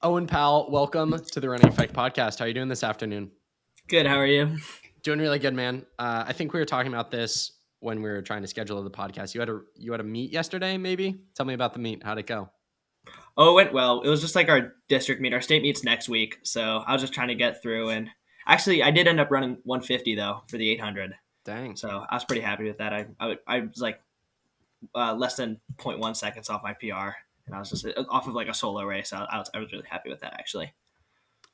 Owen Powell, welcome to the Running Effect podcast. How are you doing this afternoon? Good. How are you? Doing really good, man. I think we were talking about this when we were trying to schedule the podcast. You had a meet yesterday, maybe? Tell me about the meet. How'd it go? Oh, it went well. It was just like our district meet. Our state meet's next week, so I was just trying to get through. And actually, I did end up running 150 though for the 800. Dang. So I was pretty happy with that. I was like less than zero point 0.1 seconds off my PR, and I was just off of like a solo race. I was really happy with that actually.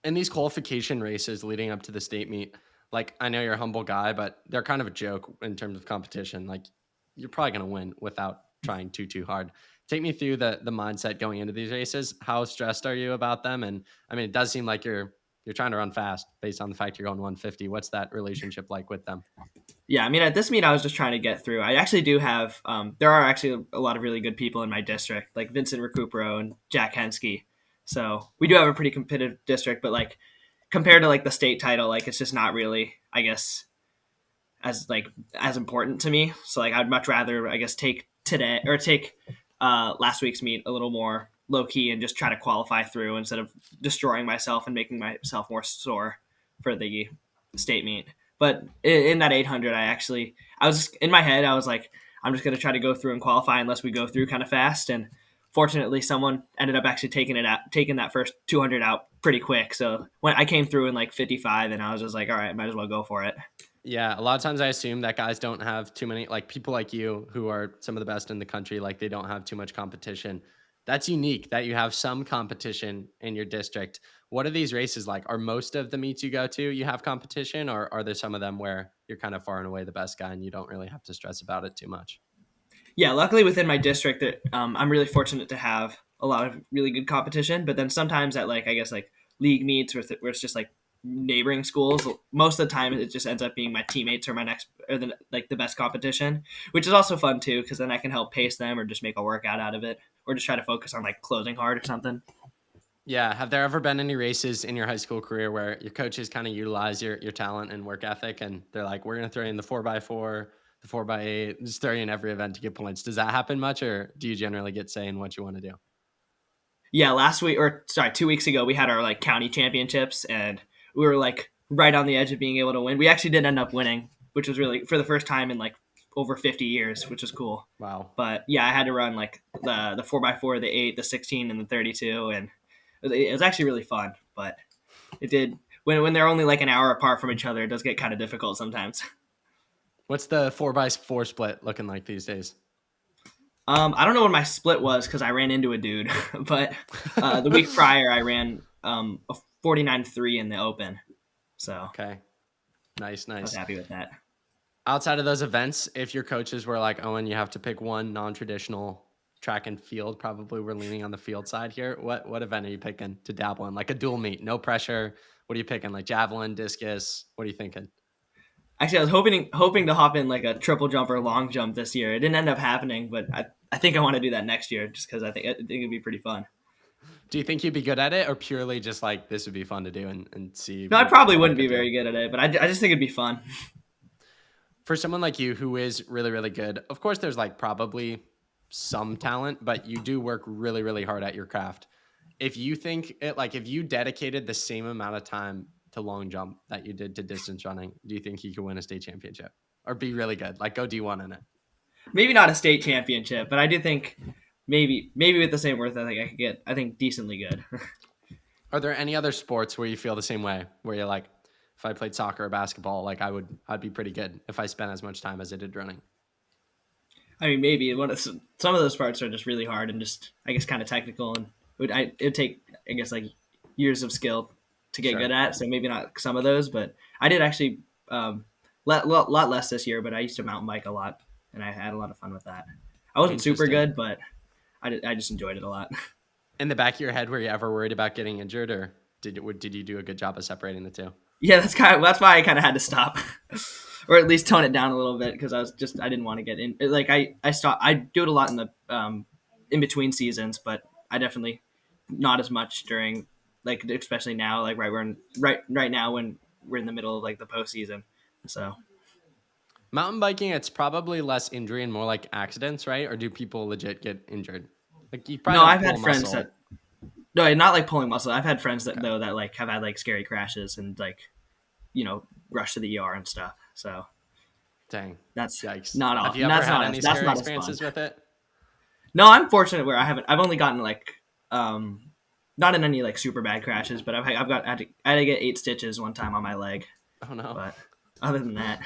In these qualification races leading up to the state meet, like I know you're a humble guy, but they're kind of a joke in terms of competition. Like you're probably gonna win without trying too hard. Take me through the mindset going into these races. How stressed are you about them? And I mean, it does seem like you're trying to run fast based on the fact you're going 150. What's that relationship like with them? Yeah, I mean, at this meet, I was just trying to get through. I actually do have, there are actually a lot of really good people in my district, like Vincent Recupero and Jack Hensky. So we do have a pretty competitive district, but like compared to like the state title, like it's just not really, I guess, as important to me. So like I'd much rather, I guess, take last week's meet a little more low key and just try to qualify through instead of destroying myself and making myself more sore for the state meet. But in that 800, I was just, in my head, I was like, I'm just going to try to go through and qualify unless we go through kind of fast. And fortunately, someone ended up actually taking that first 200 out pretty quick. So when I came through in like 55, and I was just like, all right, might as well go for it. Yeah, a lot of times I assume that guys don't have too many, like people like you who are some of the best in the country, like they don't have too much competition. That's unique that you have some competition in your district. What are these races like? Are most of the meets you go to, you have competition, or are there some of them where you're kind of far and away the best guy and you don't really have to stress about it too much? Yeah, luckily within my district, that I'm really fortunate to have a lot of really good competition. But then sometimes at like I guess like league meets where it's just like neighboring schools, most of the time it just ends up being my teammates or my next or the best competition, which is also fun too because then I can help pace them or just make a workout out of it or just try to focus on like closing hard or something. Yeah. Have there ever been any races in your high school career where your coaches kind of utilize your talent and work ethic and they're like, we're going to throw you in the 4x4, the 4x8, just throw you in every event to get points? Does that happen much or do you generally get say in what you want to do? Yeah, last week or sorry, 2 weeks ago we had our like county championships and we were like right on the edge of being able to win. We actually did end up winning, which was really for the first time in like over 50 years, which was cool. Wow. But yeah, I had to run like the 4x4, the 8, the 16, and the 32, and it was actually really fun. But it did when they're only like an hour apart from each other, it does get kind of difficult sometimes. What's the 4x4 split looking like these days? I don't know what my split was because I ran into a dude, but the week prior I ran a 49.3 in the open, so Okay. Nice, I was nice. happy with that. Outside of those events, if your coaches were like, Owen, you have to pick one non-traditional track and field, probably we're leaning on the field side here. What event are you picking to dabble in? Like a dual meet, no pressure. What are you picking? Like javelin, discus? What are you thinking? Actually, I was hoping to hop in like a triple jump or long jump this year. It didn't end up happening, but I think I want to do that next year just because I think it'd be pretty fun. Do you think you'd be good at it or purely just like this would be fun to do and see No, I what probably your luck wouldn't could be do? very good at it, but I just think it'd be fun. For someone like you who is really good, of course there's like probably some talent, but you do work really hard at your craft. If you think it, like if you dedicated the same amount of time to long jump that you did to distance running, do you think you could win a state championship or be really good? Like go D1 in it. Maybe not a state championship, but I do think maybe with the same worth, I think I could get decently good. Are there any other sports where you feel the same way, where you're like, if I played soccer or basketball, like I'd be pretty good if I spent as much time as I did running? I mean, maybe some of those parts are just really hard and just I guess kind of technical, and it'd take I guess like years of skill to get Sure. good at. So maybe not some of those, but I did actually lot less this year. But I used to mountain bike a lot, and I had a lot of fun with that. I wasn't super Interesting. good, but I just enjoyed it a lot. In the back of your head, were you ever worried about getting injured, or did you do a good job of separating the two? Yeah, that's why I kind of had to stop, or at least tone it down a little bit because I didn't want to get in. Like I stopped. I do it a lot in the in between seasons, but I definitely not as much during like especially now like right now when we're in the middle of like the postseason. So Mountain biking, it's probably less injury and more like accidents, right? Or do people legit get injured? Like you no, probably don't I've pull had a friends that muscle. No, not like pulling muscle. I've had friends that Okay. though that like have had like scary crashes and like rush to the ER and stuff. So Dang. that's Yikes. not Have all. you ever That's had not any as that's scary not as fun. experiences with it? No, I'm fortunate where I haven't. I've only gotten like um, not in any like super bad crashes, but I had to get 8 stitches one time on my leg. Oh no. But other than that,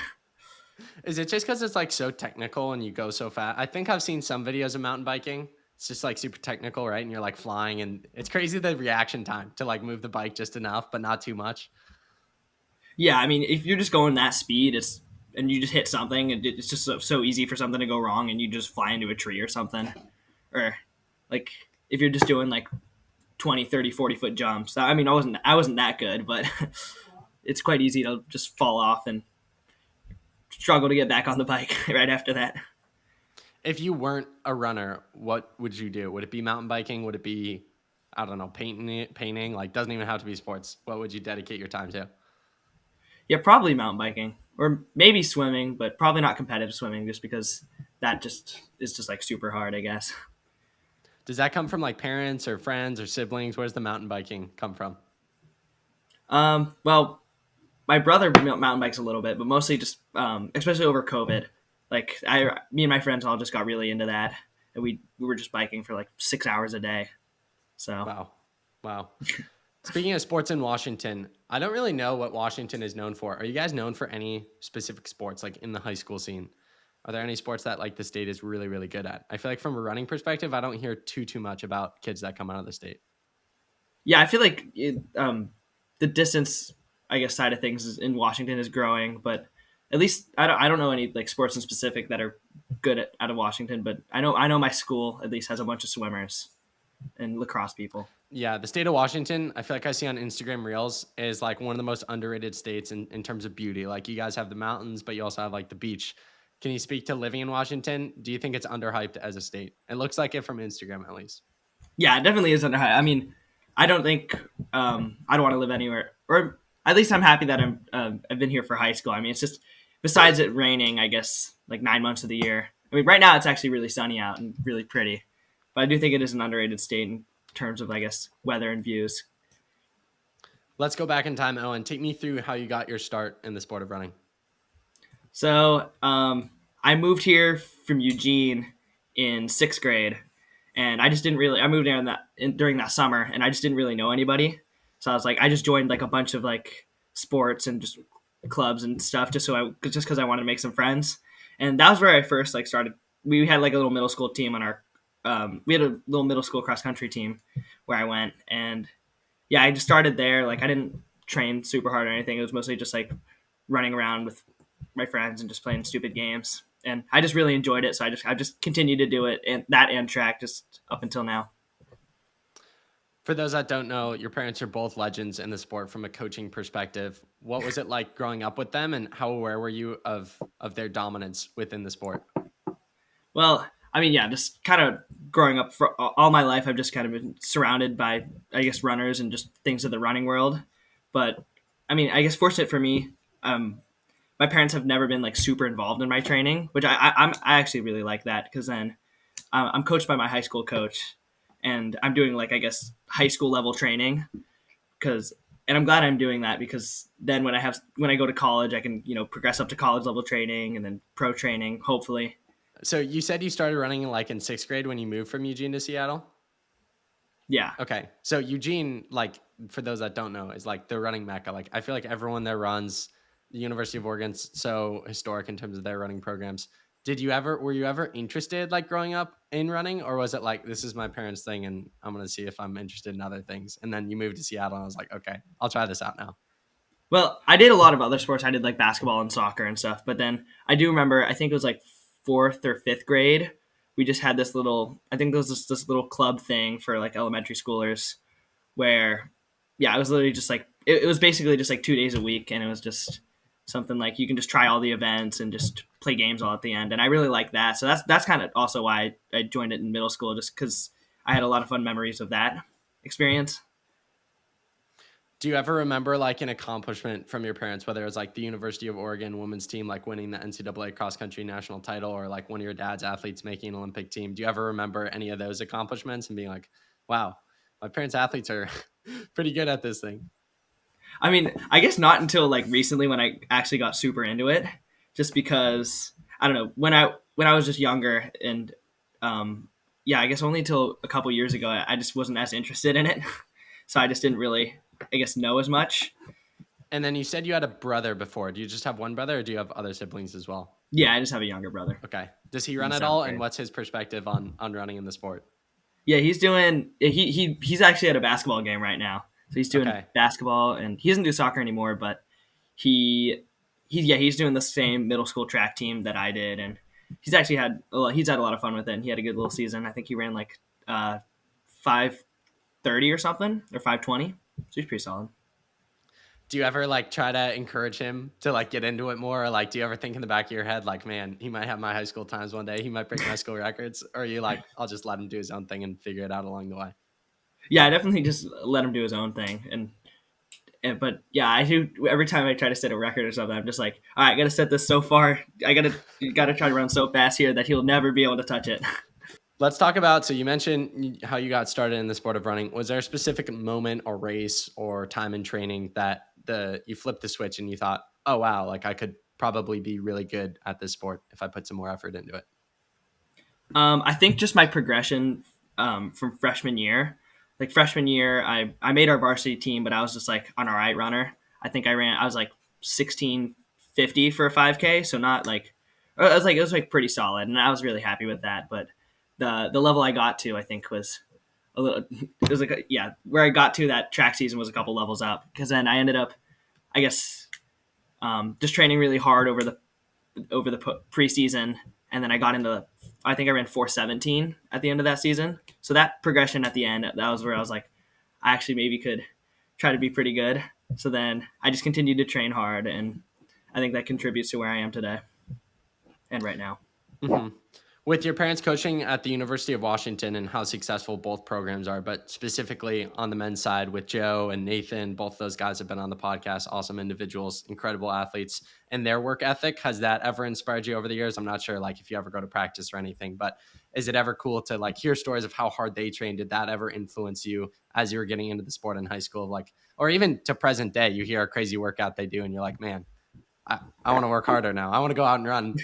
Is it just because it's like so technical and you go so fast? I think I've seen some videos of mountain biking. It's just like super technical, right? And you're like flying, and it's crazy the reaction time to like move the bike just enough, but not too much. yeah, I mean, if you're just going that speed, and you just hit something, and it's just so easy for something to go wrong, and you just fly into a tree or something, or like if you're just doing like 20, 30, 40 foot jumps. I mean, I wasn't that good, but it's quite easy to just fall off and struggle to get back on the bike right after that. If you weren't a runner, what would you do? Would it be mountain biking? Would it be, I don't know, painting? Like, doesn't even have to be sports. What would you dedicate your time to? Yeah, probably mountain biking or maybe swimming, but probably not competitive swimming just because that just is just like super hard, I guess. Does that come from like parents or friends or siblings? Where's the mountain biking come from? Well, my brother mountain bikes a little bit, but mostly just, especially over COVID. Like me and my friends all just got really into that, and we were just biking for like 6 hours a day. So Wow. Wow. Speaking of sports in Washington, I don't really know what Washington is known for. Are you guys known for any specific sports, like in the high school scene? Are there any sports that like the state is really, really good at? I feel like from a running perspective, I don't hear too much about kids that come out of the state. yeah, I feel like the distance, I guess, side of things in Washington is growing, but at least I don't know any like sports in specific that are good out of Washington, but I know my school at least has a bunch of swimmers and lacrosse people. Yeah, the state of Washington, I feel like I see on Instagram Reels is like one of the most underrated states in terms of beauty. Like you guys have the mountains, but you also have like the beach. Can you speak to living in Washington? Do you think it's underhyped as a state? It looks like it from Instagram at least. Yeah, it definitely is under high. I mean, I don't think I don't want to live anywhere, or at least I'm happy that I've been here for high school. I mean, it's just besides it raining, I guess like 9 months of the year. I mean, right now it's actually really sunny out and really pretty, but I do think it is an underrated state in terms of I guess weather and views. Let's go back in time, Owen. Take me through how you got your start in the sport of running. So I moved here from Eugene in 6th grade, and I just didn't really. I moved there during that summer, and I just didn't really know anybody. So I was like, I just joined like a bunch of like sports and just clubs and stuff, just because I wanted to make some friends. And that was where I first like started. We had like a little middle school team on our. We had a little middle school cross country team where I went, and yeah, I just started there. Like I didn't train super hard or anything. It was mostly just like running around with my friends and just playing stupid games. And I just really enjoyed it, so I just continued to do it and track just up until now. For those that don't know, your parents are both legends in the sport from a coaching perspective. What was it like growing up with them, and how aware were you of their dominance within the sport? Well, I mean, yeah, just kind of growing up for all my life, I've just kind of been surrounded by, I guess, runners and just things of the running world. But I mean, I guess fortunate for me, my parents have never been like super involved in my training, which I actually really like that because then I'm coached by my high school coach, and I'm doing like I guess high school level training because. And I'm glad I'm doing that because then when I go to college, I can progress up to college level training and then pro training, hopefully. So you said you started running like in sixth grade when you moved from Eugene to Seattle. Yeah, Okay, so Eugene, like for those that don't know, is like the running mecca. Like I feel like everyone there runs. The University of Oregon's so historic in terms of their running programs. Were you ever interested like growing up in running, or was it like this is my parents' thing and I'm gonna see if I'm interested in other things? And then you moved to Seattle and I was like, okay, I'll try this out now. well, I did a lot of other sports. I did like basketball and soccer and stuff. But then I do remember, I think it was like 4th or 5th grade. We just had this little, I think there was this little club thing for like elementary schoolers where, yeah, it was literally just like, it was basically just like 2 days a week. And it was just something like you can just try all the events and just play games all at the end. And I really like that. So that's kind of also why I joined it in middle school, just because I had a lot of fun memories of that experience. Do you ever remember like an accomplishment from your parents, whether it's like the University of Oregon women's team, like winning the NCAA cross country national title, or like one of your dad's athletes making an Olympic team? Do you ever remember any of those accomplishments and being like, wow, My parents' athletes are pretty good at this thing. I mean, I guess not until like recently when I actually got super into it, just because I don't know when I was just younger and um, yeah, I guess only until a couple years ago I just wasn't as interested in it, so I just didn't really I guess know as much. And then you said you had a brother before. Do you just have one brother, or do you have other siblings as well? Yeah, I just have a younger brother. Okay. Does he He's run in at seventh all? And grade. what's his perspective on running in the sport? Yeah, he's doing he's actually at a basketball game right now, so he's doing Okay. basketball and he doesn't do soccer anymore, but he he's doing the same middle school track team that I did, and he's had a lot of fun with it. And he had a good little season. I think he ran like 5:30 or something or 5:20, so he's pretty solid. Do you ever like try to encourage him to like get into it more? Or like, do you ever think in the back of your head, like, man, he might have my high school times one day. He might break my school records. Or are you like, I'll just let him do his own thing and figure it out along the way? Yeah, I definitely just let him do his own thing, and but yeah, I do every time I try to set a record or something. I'm just like, all right, I got to set this so far. I gotta try to run so fast here that he'll never be able to touch it. Let's talk about. So you mentioned how you got started in the sport of running. Was there a specific moment or race or time in training that you flipped the switch and you thought, oh wow, like I could probably be really good at this sport if I put some more effort into it? I think just my progression from freshman year. Like freshman year, I made our varsity team, but I was just like an all right runner. I was like 16:50 for a 5K, so not like it was like pretty solid, and I was really happy with that. But the level I got to, I think was a little. It was like yeah, where I got to that track season was a couple levels up because then I ended up, I guess, just training really hard over the preseason, and then I got into I think I ran 4:17 at the end of that season. So that progression at the end, that was where I was like, I actually maybe could try to be pretty good. So then I just continued to train hard, and I think that contributes to where I am today and right now. Hmm. With your parents coaching at the University of Washington and how successful both programs are, but specifically on the men's side with Joe and Nathan, both those guys have been on the podcast, awesome individuals, incredible athletes, and their work ethic. Has that ever inspired you over the years? I'm not sure like if you ever go to practice or anything, but is it ever cool to like hear stories of how hard they trained? Did that ever influence you as you were getting into the sport in high school? Like, or even to present day, you hear a crazy workout they do and you're like, man, I want to work harder now. I want to go out and run.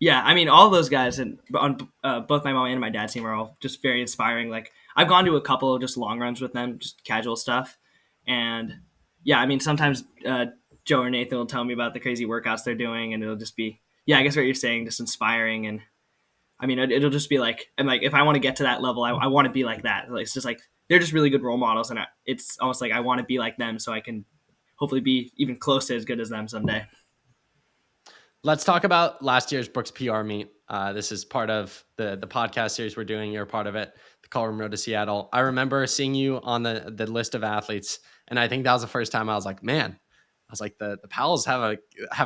Yeah, I mean, all those guys and on both my mom and my dad's team are all just very inspiring. Like I've gone to a couple of just long runs with them, just casual stuff, and yeah, I mean, sometimes Joe or Nathan will tell me about the crazy workouts they're doing, and it'll just be yeah, I guess what you're saying, just inspiring. And I mean, it'll just be like, I'm like, if I want to get to that level, I want to be like that. Like, it's just like they're just really good role models, and it's almost like I want to be like them, so I can hopefully be even close to as good as them someday. Let's talk about last year's Brooks PR meet. This is part of the podcast series we're doing. You're part of it, the Call Road to Seattle. I remember seeing you on the list of athletes, and I think that was the first time I was like, man, I was like the Powells have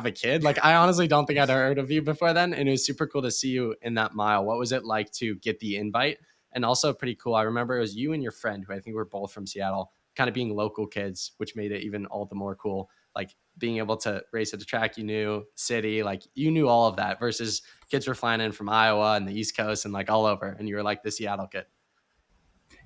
a kid. Like I honestly don't think I'd heard of you before then, and it was super cool to see you in that mile. What was it like to get the invite? And also pretty cool. I remember it was you and your friend, who I think were both from Seattle, kind of being local kids, which made it even all the more cool. Like being able to race at the track you knew, city, like you knew all of that versus kids were flying in from Iowa and the East Coast and like all over. And you were like the Seattle kid.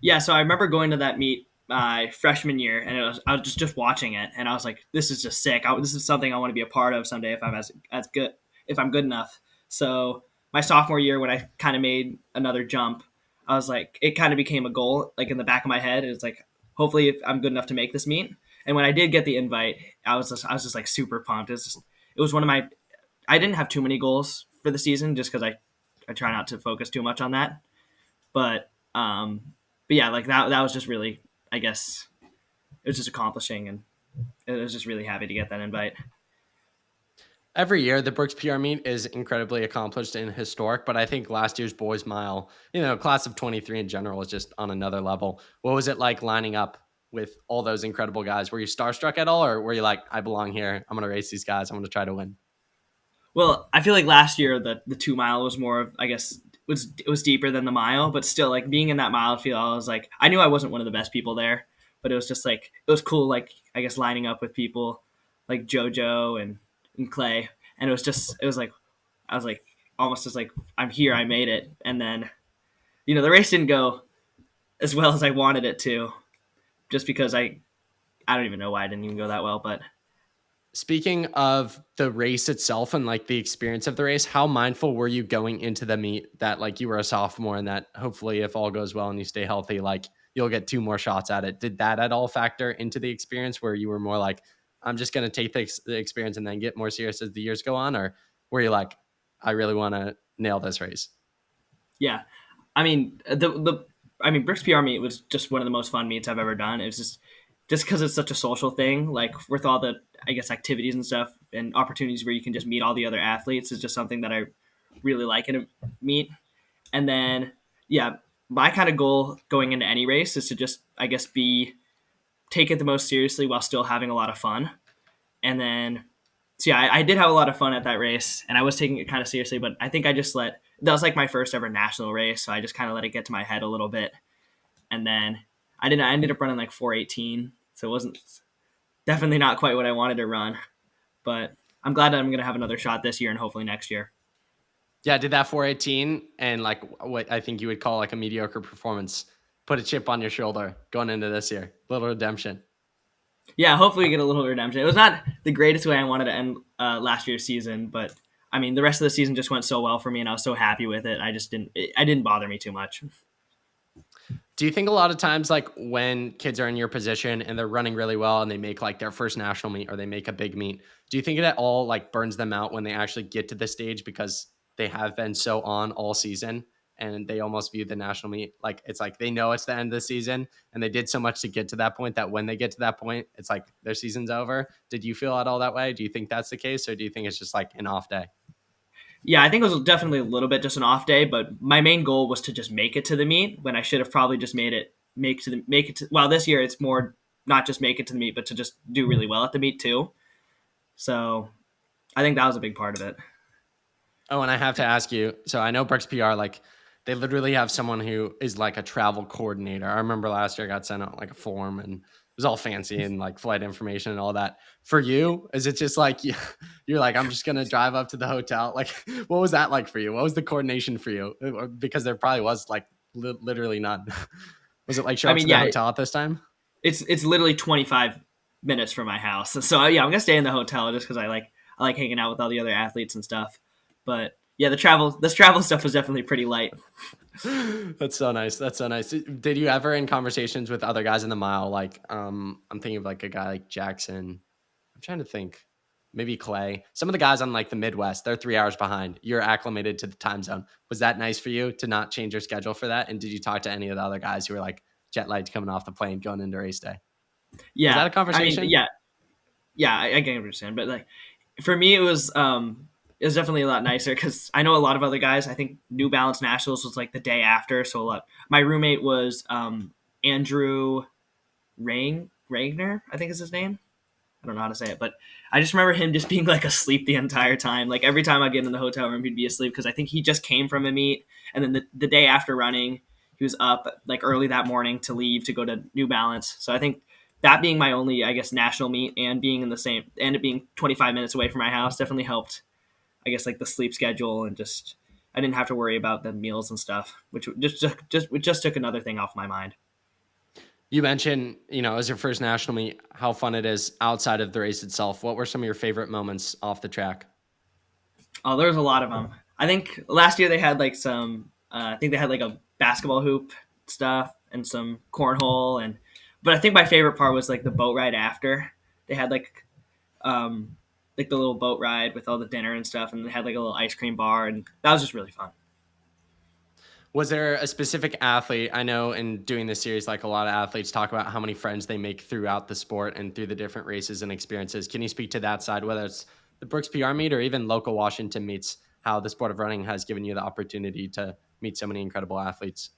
Yeah, so I remember going to that meet my freshman year, and I was just watching it, and I was like, "This is just sick. This is something I want to be a part of someday if I'm as good if I'm good enough." So my sophomore year, when I kind of made another jump, I was like, it kind of became a goal, like in the back of my head. It's like, hopefully, if I'm good enough to make this meet. And when I did get the invite, I was just like super pumped. It was one of my I didn't have too many goals for the season just because I try not to focus too much on that, but but yeah, like that was just really, I guess, it was just accomplishing, and it was just really happy to get that invite. Every year, the Brooks PR meet is incredibly accomplished and historic, but I think last year's boys mile, class of 23 in general is just on another level. What was it like lining up with all those incredible guys? Were you starstruck at all, or were you like, I belong here. I'm going to race these guys. I'm going to try to win. Well, I feel like last year the 2 mile was more of, I guess, it was deeper than the mile, but still, like being in that mile field, I was like, I knew I wasn't one of the best people there, but it was just like it was cool, like I guess lining up with people like JoJo and Clay, and it was like I was like almost just like I'm here, I made it, and then the race didn't go as well as I wanted it to, just because I don't even know why I didn't even go that well, but Speaking of the race itself and like the experience of the race, how mindful were you going into the meet that like you were a sophomore and that hopefully if all goes well and you stay healthy, like you'll get two more shots at it? Did that at all factor into the experience where you were more like, I'm just going to take the experience and then get more serious as the years go on? Or were you like, I really want to nail this race? yeah, I mean Brooks PR meet was just one of the most fun meets I've ever done. It was just because it's such a social thing, like with all the I guess activities and stuff and opportunities where you can just meet all the other athletes is just something that I really like in a meet. And then yeah, my kind of goal going into any race is to just I guess be take it the most seriously while still having a lot of fun. And then so yeah, I did have a lot of fun at that race, and I was taking it kind of seriously. But I think I just let that was like my first ever national race, so I just kind of let it get to my head a little bit, and then I didn't. I ended up running like 4:18, so it wasn't definitely not quite what I wanted to run. But I'm glad that I'm gonna have another shot this year and hopefully next year. Yeah, did that 418 and like what I think you would call like a mediocre performance put a chip on your shoulder going into this year? Little redemption. Yeah, hopefully we get a little redemption. It was not the greatest way I wanted to end last year's season, but I mean the rest of the season just went so well for me, and I was so happy with it. I just didn't. I didn't bother me too much. Do you think a lot of times, like when kids are in your position and they're running really well and they make like their first national meet or they make a big meet, do you think it at all like burns them out when they actually get to the stage because they have been so on all season and they almost view the national meet like it's like they know it's the end of the season and they did so much to get to that point that when they get to that point, it's like their season's over? Did you feel at all that way? Do you think that's the case or do you think it's just like an off day? Yeah, I think it was definitely a little bit just an off day, but my main goal was to just make it to the meet when I should have probably just make it to well this year it's more not just make it to the meet, but to just do really well at the meet too. So I think that was a big part of it. Oh, and I have to ask you. So I know Brooks PR, like they literally have someone who is like a travel coordinator. I remember last year I got sent out like a form and it was all fancy and like flight information and all that. For you, is it just like you're like, I'm just gonna drive up to the hotel? Like, what was that like for you? What was the coordination for you? Because there probably was like literally none. Was it like show I up to mean, the yeah, hotel at this time? it's literally 25 minutes from my house. So yeah, I'm gonna stay in the hotel just because I like hanging out with all the other athletes and stuff. But yeah, this travel stuff was definitely pretty light. That's so nice. That's so nice. Did you ever in conversations with other guys in the mile, like I'm thinking of like a guy like Jackson. I'm trying to think. Maybe Clay. Some of the guys on like the Midwest, they're 3 hours behind. You're acclimated to the time zone. Was that nice for you to not change your schedule for that? And did you talk to any of the other guys who were like jet lagged coming off the plane going into race day? Was that Yeah, a I mean, conversation? yeah, I can understand, but like for me, it was definitely a lot nicer because I know a lot of other guys. I think New Balance Nationals was like the day after, so a lot. My roommate was Andrew Ragnar, I think is his name. I don't know how to say it, but I just remember him just being like asleep the entire time. Like every time I'd get in the hotel room, he'd be asleep because I think he just came from a meet, and then the day after running, he was up like early that morning to leave to go to New Balance. So I think that being my only, I guess, national meet and being in the same and it being 25 minutes away from my house definitely helped. I guess like the sleep schedule and just I didn't have to worry about the meals and stuff, which just took another thing off my mind. You mentioned, as your first national meet, how fun it is outside of the race itself. What were some of your favorite moments off the track? Oh, there was a lot of them. I think last year they had like some. I think they had like a basketball hoop stuff and some cornhole but I think my favorite part was like the boat ride after. They had um, like the little boat ride with all the dinner and stuff, and they had like a little ice cream bar, and that was just really fun. Was there a specific athlete? I know in doing this series, like a lot of athletes talk about how many friends they make throughout the sport and through the different races and experiences. Can you speak to that side, whether it's the Brooks PR meet or even local Washington meets, how the sport of running has given you the opportunity to meet so many incredible athletes?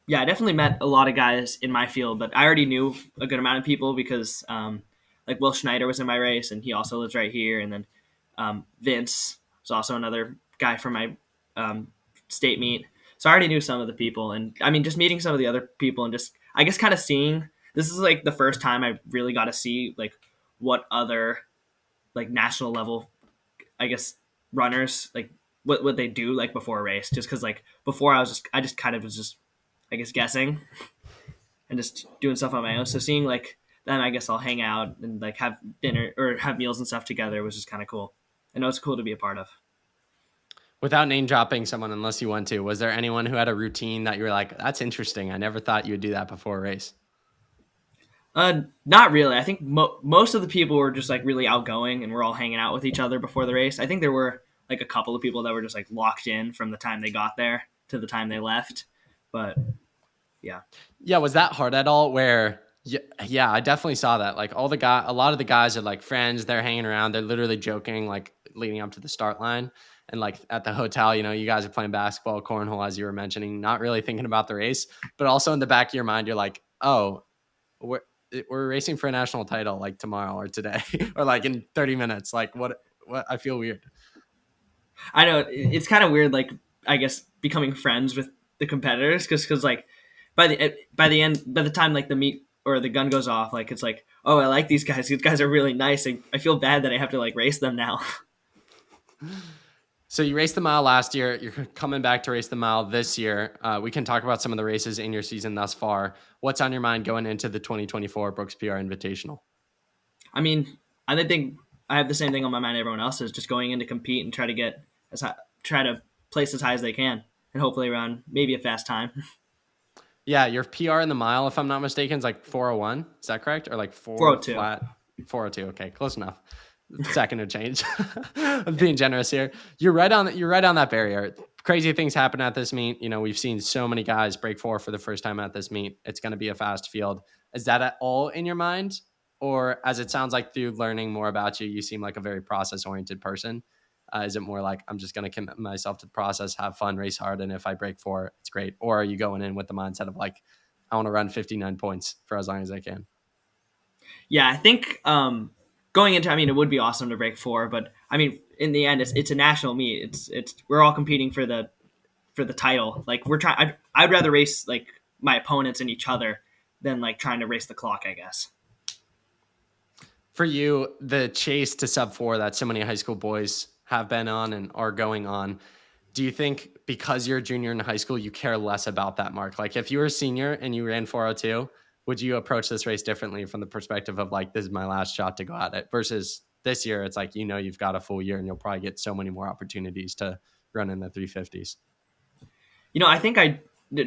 Yeah, I definitely met a lot of guys in my field, but I already knew a good amount of people because like Will Schneider was in my race, and he also lives right here, and then Vince was also another guy from my um, state meet. So I already knew some of the people, and I mean, just meeting some of the other people, and just I guess kind of seeing. This is like the first time I really got to see like what other like national level, I guess, runners like what they do like before a race. Just because like before I just kind of was just I guess guessing and just doing stuff on my own. So seeing like then I guess I'll hang out and like have dinner or have meals and stuff together was just kind of cool. And it was cool to be a part of. Without name dropping someone, unless you want to, was there anyone who had a routine that you were like, that's interesting? I never thought you would do that before a race. Not really. I think most of the people were just like really outgoing, and we're all hanging out with each other before the race. I think there were like a couple of people that were just like locked in from the time they got there to the time they left. But yeah, Yeah, was that hard at all? Where yeah, I definitely saw that. Like a lot of the guys are like friends. They're hanging around. They're literally joking, like leading up to the start line, and like at the hotel, you guys are playing basketball, cornhole, as you were mentioning, not really thinking about the race, but also in the back of your mind, you're like, oh, we're we're racing for a national title like tomorrow or today or like in 30 minutes. Like what? I feel weird. I know it's kind of weird. Like I guess becoming friends with the competitors because like by the time like the meet or the gun goes off, like it's like, oh, I like these guys. These guys are really nice. I feel bad that I have to like race them now. So you raced the mile last year. You're coming back to race the mile this year. We can talk about some of the races in your season thus far. What's on your mind going into the 2024 Brooks PR Invitational? I mean, I think I have the same thing on my mind everyone else is, just going in to compete and try to get as high, try to place as high as they can, and hopefully around maybe a fast time. Yeah, your PR in the mile, if I'm not mistaken, is like 401. Is that correct? Or like four 402. flat 402. Okay, close enough. Second of change. I'm being generous here. You're right on that barrier. Crazy things happen at this meet. We've seen so many guys break for the first time at this meet. It's going to be a fast field. Is that at all in your mind? Or as it sounds like through learning more about you, you seem like a very process oriented person. Is it more like I'm just going to commit myself to the process, have fun, race hard, and if I break four, it's great? Or are you going in with the mindset of like, I want to run 59 points for as long as I can? Yeah, I think going into, I mean, it would be awesome to break four, but I mean, in the end, it's a national meet. It's we're all competing for the title. Like we're trying. I'd rather race like my opponents and each other than like trying to race the clock, I guess. For you, the chase to sub four that so many high school boys have been on and are going on, do you think because you're a junior in high school, you care less about that mark? Like if you were a senior and you ran 402, would you approach this race differently from the perspective of like, this is my last shot to go at it versus this year? It's like, you've got a full year and you'll probably get so many more opportunities to run in the 350s. I think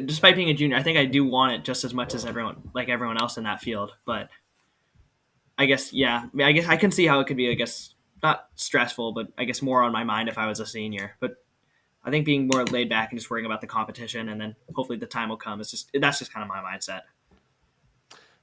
despite being a junior, I think I do want it just as much as everyone else in that field. But I guess, yeah, I mean, I guess I can see how it could be, I guess, not stressful, but I guess more on my mind if I was a senior. But I think being more laid back and just worrying about the competition and then hopefully the time will come. That's just kind of my mindset.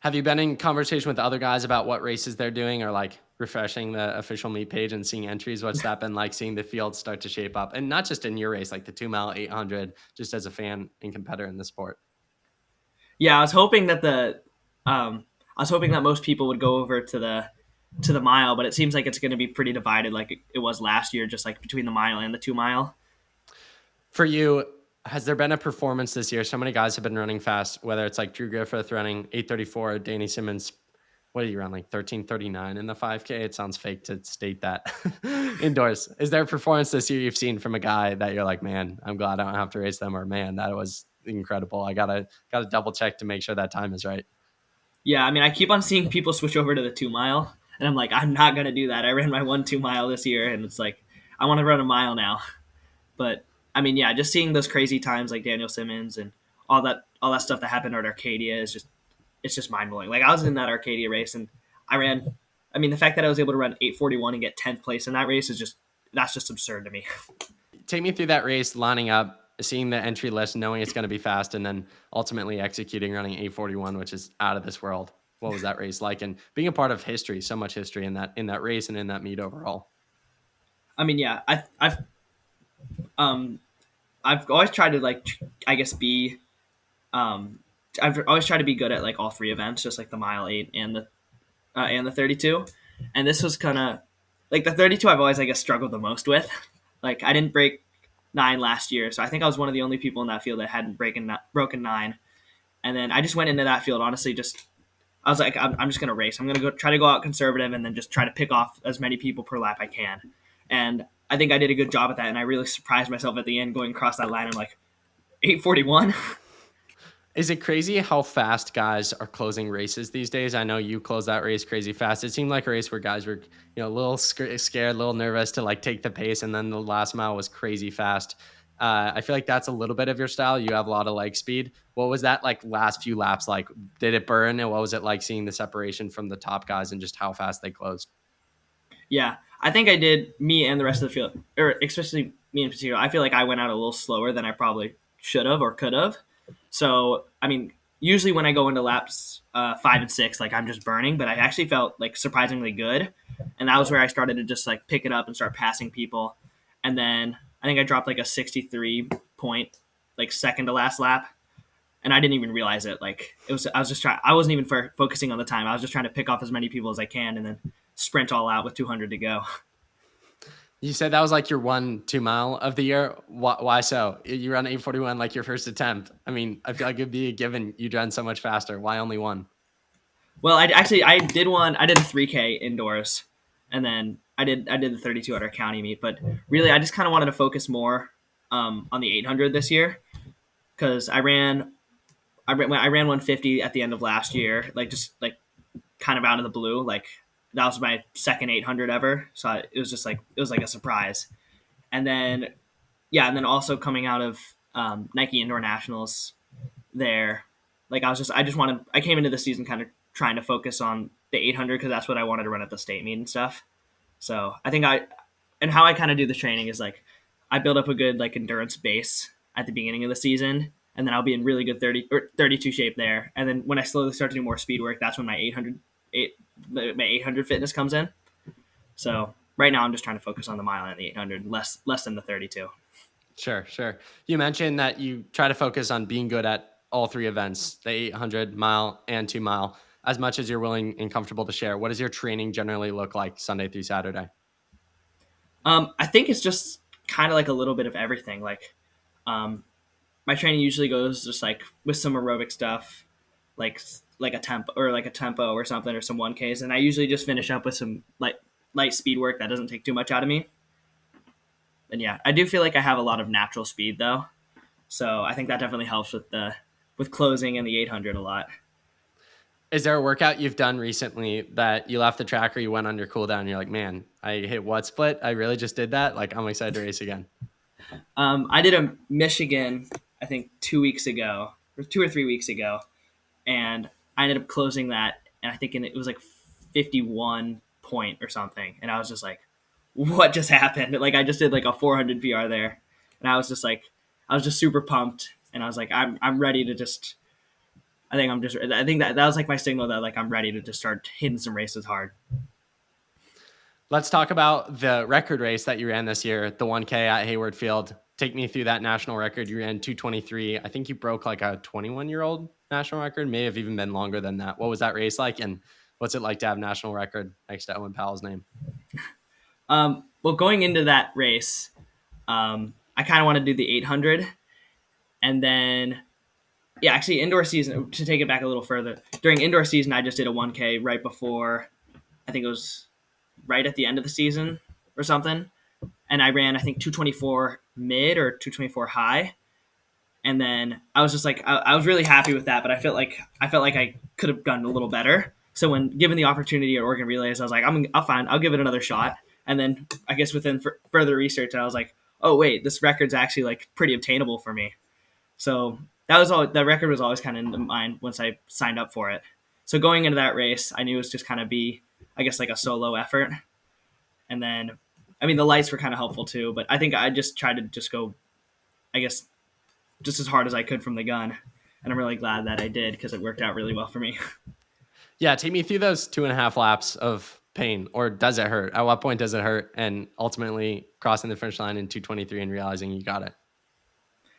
Have you been in conversation with other guys about what races they're doing or like refreshing the official meet page and seeing entries? What's that been like seeing the field start to shape up? And not just in your race, like the 2 mile, 800, just as a fan and competitor in the sport. Yeah, I was hoping that most people would go over to the mile, but it seems like it's going to be pretty divided, like it was last year, just like between the mile and the 2 mile. For you, has there been a performance this year? So many guys have been running fast, whether it's like Drew Griffith running 8:34, Danny Simmons, what do you run, like 13:39 in the 5K? It sounds fake to state that indoors. Is there a performance this year you've seen from a guy that you're like, man, I'm glad I don't have to race them, or man, that was incredible. I gotta double check to make sure that time is right. Yeah, I mean, I keep on seeing people switch over to the 2 mile, and I'm like, I'm not going to do that. I ran my 1 2 mile this year, and it's like I want to run a mile now. But I mean, yeah, just seeing those crazy times like Daniel Simmons and all that stuff that happened at Arcadia is just it's just mind blowing. Like I was in that Arcadia race and I ran. I mean, the fact that I was able to run 8:41 and get 10th place in that race is that's just absurd to me. Take me through that race, lining up, seeing the entry list, knowing it's going to be fast, and then ultimately executing running 8:41, which is out of this world. What was that race like? And being a part of history, so much history in that race and in that meet overall. I mean, yeah, um I've always tried to like I guess be um I've always tried to be good at like all three events, just like the mile 8 and the 32. And this was kind of like the 32. I've always I guess struggled the most with. Like I didn't break 9 last year, so I think I was one of the only people in that field that hadn't broken 9. And then I just went into that field honestly just I was like I'm just gonna race. I'm gonna go out conservative and then just try to pick off as many people per lap I can. And I think I did a good job at that, and I really surprised myself at the end going across that line. I'm like 8:41. Is it crazy how fast guys are closing races these days? I know you closed that race crazy fast. It seemed like a race where guys were, a little scared, a little nervous to like take the pace, and then the last mile was crazy fast. I feel like that's a little bit of your style. You have a lot of leg speed. What was that like last few laps like? Did it burn? And what was it like seeing the separation from the top guys and just how fast they closed? Yeah, I think I did, me and the rest of the field, or especially me in particular. I feel like I went out a little slower than I probably should have or could have. So, I mean, usually when I go into laps 5 and 6, like I'm just burning, but I actually felt like surprisingly good. And that was where I started to just like pick it up and start passing people. And then I think I dropped like a 63 point, like second to last lap. And I didn't even realize it. Like it was, I was just trying. I wasn't even focusing on the time. I was just trying to pick off as many people as I can, and then sprint all out with 200 to go. You said that was like your 1 2 mile of the year. Why so? You run 8:41 like your first attempt. I mean, I feel like it'd be a given you run so much faster. Why only one? Well, I did one. I did a 3K indoors, and then I did the 3200 county meet. But really, I just kind of wanted to focus more on the 800 this year because I ran 150 at the end of last year, like just like kind of out of the blue. Like that was my second 800 ever, so it was just like it was like a surprise. And then yeah, and then also coming out of Nike Indoor Nationals there, like I came into the season kind of trying to focus on the 800 because that's what I wanted to run at the state meet and stuff. So I think and how I kind of do the training is like I build up a good like endurance base at the beginning of the season, and then I'll be in really good 30 or 32 shape there. And then when I slowly start to do more speed work, that's when my 800 fitness comes in. So right now I'm just trying to focus on the mile and the 800, less than the 32. Sure, sure. You mentioned that you try to focus on being good at all three events, the 800 mile and 2 mile, as much as you're willing and comfortable to share. What does your training generally look like Sunday through Saturday? I think it's just kind of like a little bit of everything. Like, um, my training usually goes just like with some aerobic stuff, like like a tempo or something or some 1Ks, and I usually just finish up with some light speed work that doesn't take too much out of me. And yeah, I do feel like I have a lot of natural speed though, so I think that definitely helps with closing and the 800 a lot. Is there a workout you've done recently that you left the track or you went on your cooldown and you're like, man, I hit what split? I really just did that. Like, I'm excited to race again. I did a Michigan, I think 2 weeks ago or 2 or 3 weeks ago, and I ended up closing that, and I think it was like 51 point or something, and I was just like, what just happened? Like I just did like a 400 PR there, and I was just super pumped, and I was like, I'm ready to just. I think that was like my signal that like I'm ready to just start hitting some races hard. Let's talk about the record race that you ran this year, the 1K at Hayward Field. Take me through that national record. You ran 2:23. I think you broke like a 21-year-old national record, may have even been longer than that. What was that race like? And what's it like to have national record next to Owen Powell's name? Well, going into that race, I kind of want to do the 800, and then yeah, actually indoor season to take it back a little further. During indoor season, I just did a 1K right before, I think it was right at the end of the season or something, and I ran I think 224 mid or 224 high, and then I was just like I was really happy with that, but I felt like I could have done a little better. So when given the opportunity at Oregon Relays, I was like I'll fine, I'll give it another shot. And then I guess within further research, I was like, oh wait, this record's actually like pretty obtainable for me. So that record was always kind of in the mind once I signed up for it. So going into that race, I knew it was just kind of be, I guess, like a solo effort. And then, I mean, the lights were kind of helpful too, but I think I just tried to just go, I guess, just as hard as I could from the gun. And I'm really glad that I did because it worked out really well for me. Yeah, take me through those 2.5 laps of pain, or does it hurt? At what point does it hurt? And ultimately crossing the finish line in 2:23 and realizing you got it.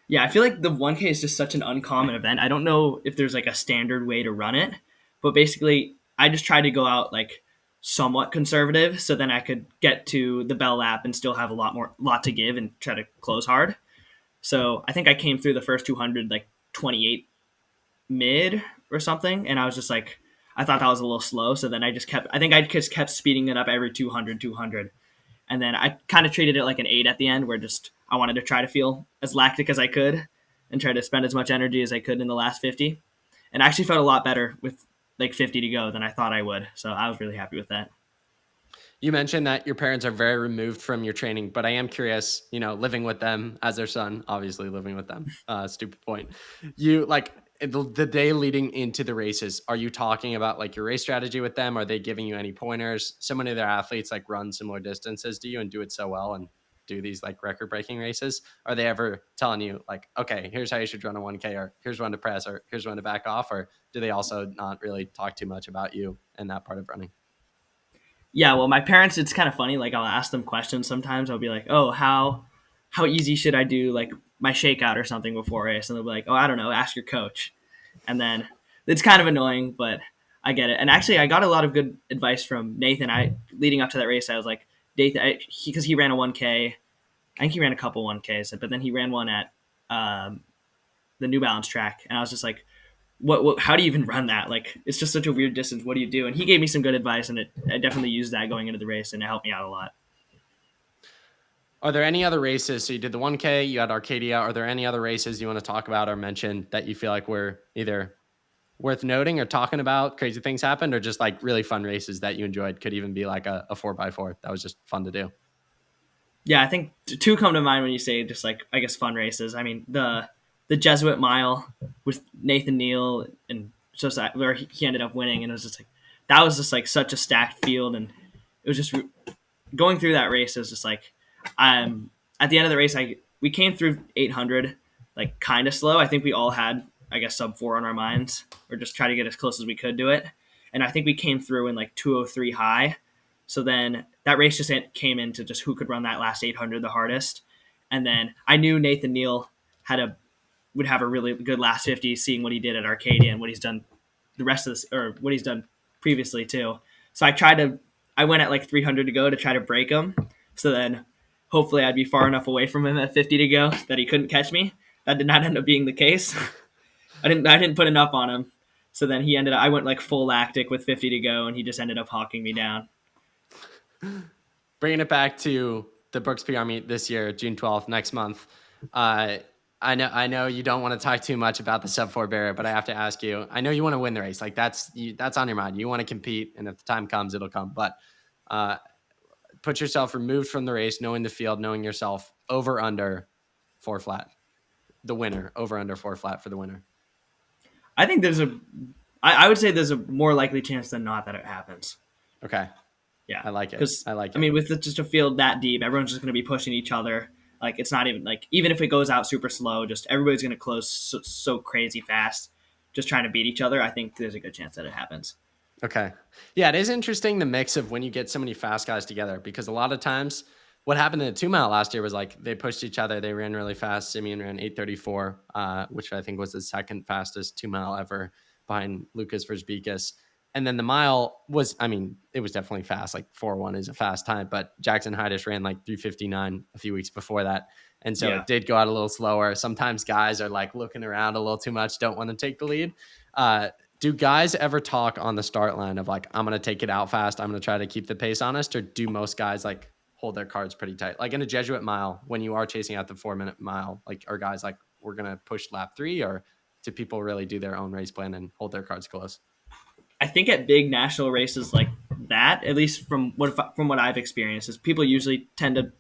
Yeah, I feel like the 1K is just such an uncommon event. I don't know if there's like a standard way to run it, but basically, I just tried to go out like somewhat conservative so then I could get to the bell lap and still have a lot to give and try to close hard. So I think I came through the first 200 like 28 mid or something, and I was just like, I thought that was a little slow. So then I just kept speeding it up every 200. And then I kind of treated it like an 8 at the end, where just I wanted to try to feel as lactic as I could. and try to spend as much energy as I could in the last 50. And I actually felt a lot better with like 50 to go than I thought I would. So I was really happy with that. You mentioned that your parents are very removed from your training, but I am curious, living with them as their son, obviously living with them, stupid point. You like the day leading into the races, are you talking about like your race strategy with them? Are they giving you any pointers? So many of their athletes like run similar distances to you and do it so well and do these like record breaking races. Are they ever telling you like, okay, here's how you should run a 1K, or here's when to press, or here's when to back off? Or do they also not really talk too much about you and that part of running? Yeah, well, my parents, it's kind of funny. Like I'll ask them questions sometimes. I'll be like, "Oh, how easy should I do like my shakeout or something before race?" And they'll be like, "Oh, I don't know. Ask your coach." And then it's kind of annoying, but I get it. And actually, I got a lot of good advice from Nathan. I leading up to that race, I was like, Nathan, because he ran a 1K. I think he ran a couple 1Ks, but then he ran one at the New Balance track, and I was just like, what how do you even run that? Like it's just such a weird distance. What do you do? And he gave me some good advice, and I definitely used that going into the race, and it helped me out a lot. Are there any other races? So you did the 1K, you had Arcadia. Are there any other races you want to talk about or mention that you feel like were either worth noting or talking about? Crazy things happened, or just like really fun races that you enjoyed? Could even be like a 4x4 that was just fun to do. Yeah, I think two come to mind when you say just like I guess fun races. I mean the Jesuit Mile with Nathan Neal and so where he ended up winning, and it was just like that was just like such a stacked field, and it was just going through that race. It was just like at the end of the race, we came through 800 like kind of slow. I think we all had I guess sub 4 on our minds, or just try to get as close as we could to it. And I think we came through in like 203 high. So then that race just came into just who could run that last 800 the hardest. And then I knew Nathan Neal would have a really good last 50, seeing what he did at Arcadia and what he's done the rest of this, or what he's done previously too. So I went at like 300 to go to try to break him. So then hopefully I'd be far enough away from him at 50 to go that he couldn't catch me. That did not end up being the case. I didn't put enough on him. So then I went like full lactic with 50 to go, and he just ended up hawking me down. Bringing it back to the Brooks PR meet this year, June 12th, next month. Uh, I know you don't want to talk too much about the sub 4 barrier, but I have to ask you. I know you want to win the race. Like that's on your mind. You want to compete, and if the time comes, it'll come. But uh, put yourself removed from the race, knowing the field, knowing yourself. Over under 4 flat. The winner. Over under 4 flat for the winner. I think I would say there's a more likely chance than not that it happens. Okay. Yeah, I like it. because I like it. I mean, with just a field that deep, everyone's just going to be pushing each other. Like it's not even like even if it goes out super slow, just everybody's going to close so crazy fast, just trying to beat each other. I think there's a good chance that it happens. Okay. Yeah, it is interesting the mix of when you get so many fast guys together, because a lot of times what happened in the 2 mile last year was like they pushed each other. They ran really fast. Simeon ran 8:34, which I think was the second fastest 2 mile ever behind Lucas Verzbicas. And then the mile was, I mean, it was definitely fast. Like 4:1 is a fast time, but Jackson Heidish ran like 3:59 a few weeks before that. And so Yeah, it did go out a little slower. Sometimes guys are like looking around a little too much, don't want to take the lead. Uh, do guys ever talk on the start line of like, I'm going to take it out fast, I'm going to try to keep the pace honest? Or do most guys like hold their cards pretty tight? Like in a Jesuit mile, when you are chasing out the 4 minute mile, like are guys like, we're going to push lap 3, or do people really do their own race plan and hold their cards close? I think at big national races like that, at least from what I've experienced, is people usually tend to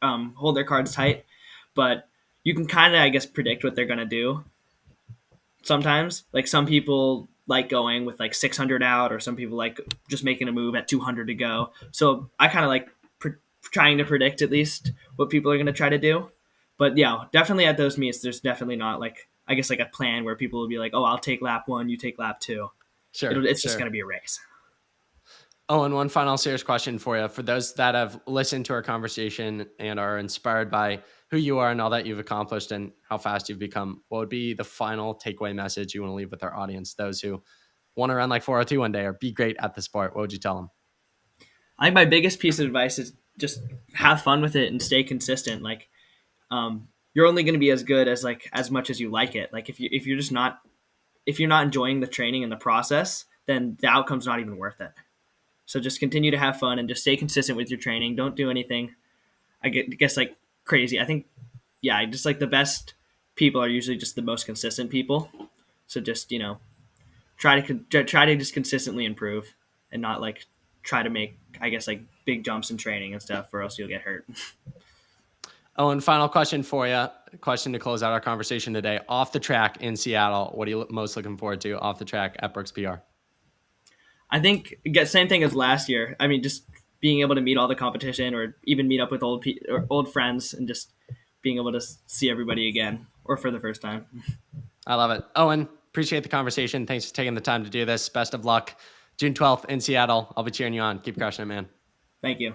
hold their cards tight, but you can kind of I guess predict what they're going to do sometimes. Like some people like going with like 600 out, or some people like just making a move at 200 to go. So I kind of like trying to predict at least what people are going to try to do. But yeah, definitely at those meets, there's definitely not like I guess like a plan where people will be like, oh, I'll take lap 1, you take lap 2. Sure, It's just sure. going to be a race. Oh, and one final serious question for you. For those that have listened to our conversation and are inspired by who you are and all that you've accomplished and how fast you've become, what would be the final takeaway message you want to leave with our audience? Those who want to run like 402 one day or be great at the sport, what would you tell them? I think my biggest piece of advice is just have fun with it and stay consistent. Like, you're only going to be as good as like as much as you like it. Like if you're not enjoying the training and the process, then the outcome's not even worth it. So just continue to have fun and just stay consistent with your training. Don't do anything, I guess like crazy. I think, yeah, just like the best people are usually just the most consistent people. So just try to just consistently improve and not like try to make, I guess, like big jumps in training and stuff, or else you'll get hurt. Oh, and final question for you. Question to close out our conversation today. Off the track in Seattle, what are you most looking forward to off the track at Brooks PR? I think get same thing as last year. I mean, just being able to meet all the competition, or even meet up with or old friends, and just being able to see everybody again or for the first time. I love it. Owen, appreciate the conversation. Thanks for taking the time to do this. Best of luck June 12th in Seattle. I'll be cheering you on. Keep crushing it, man. Thank you.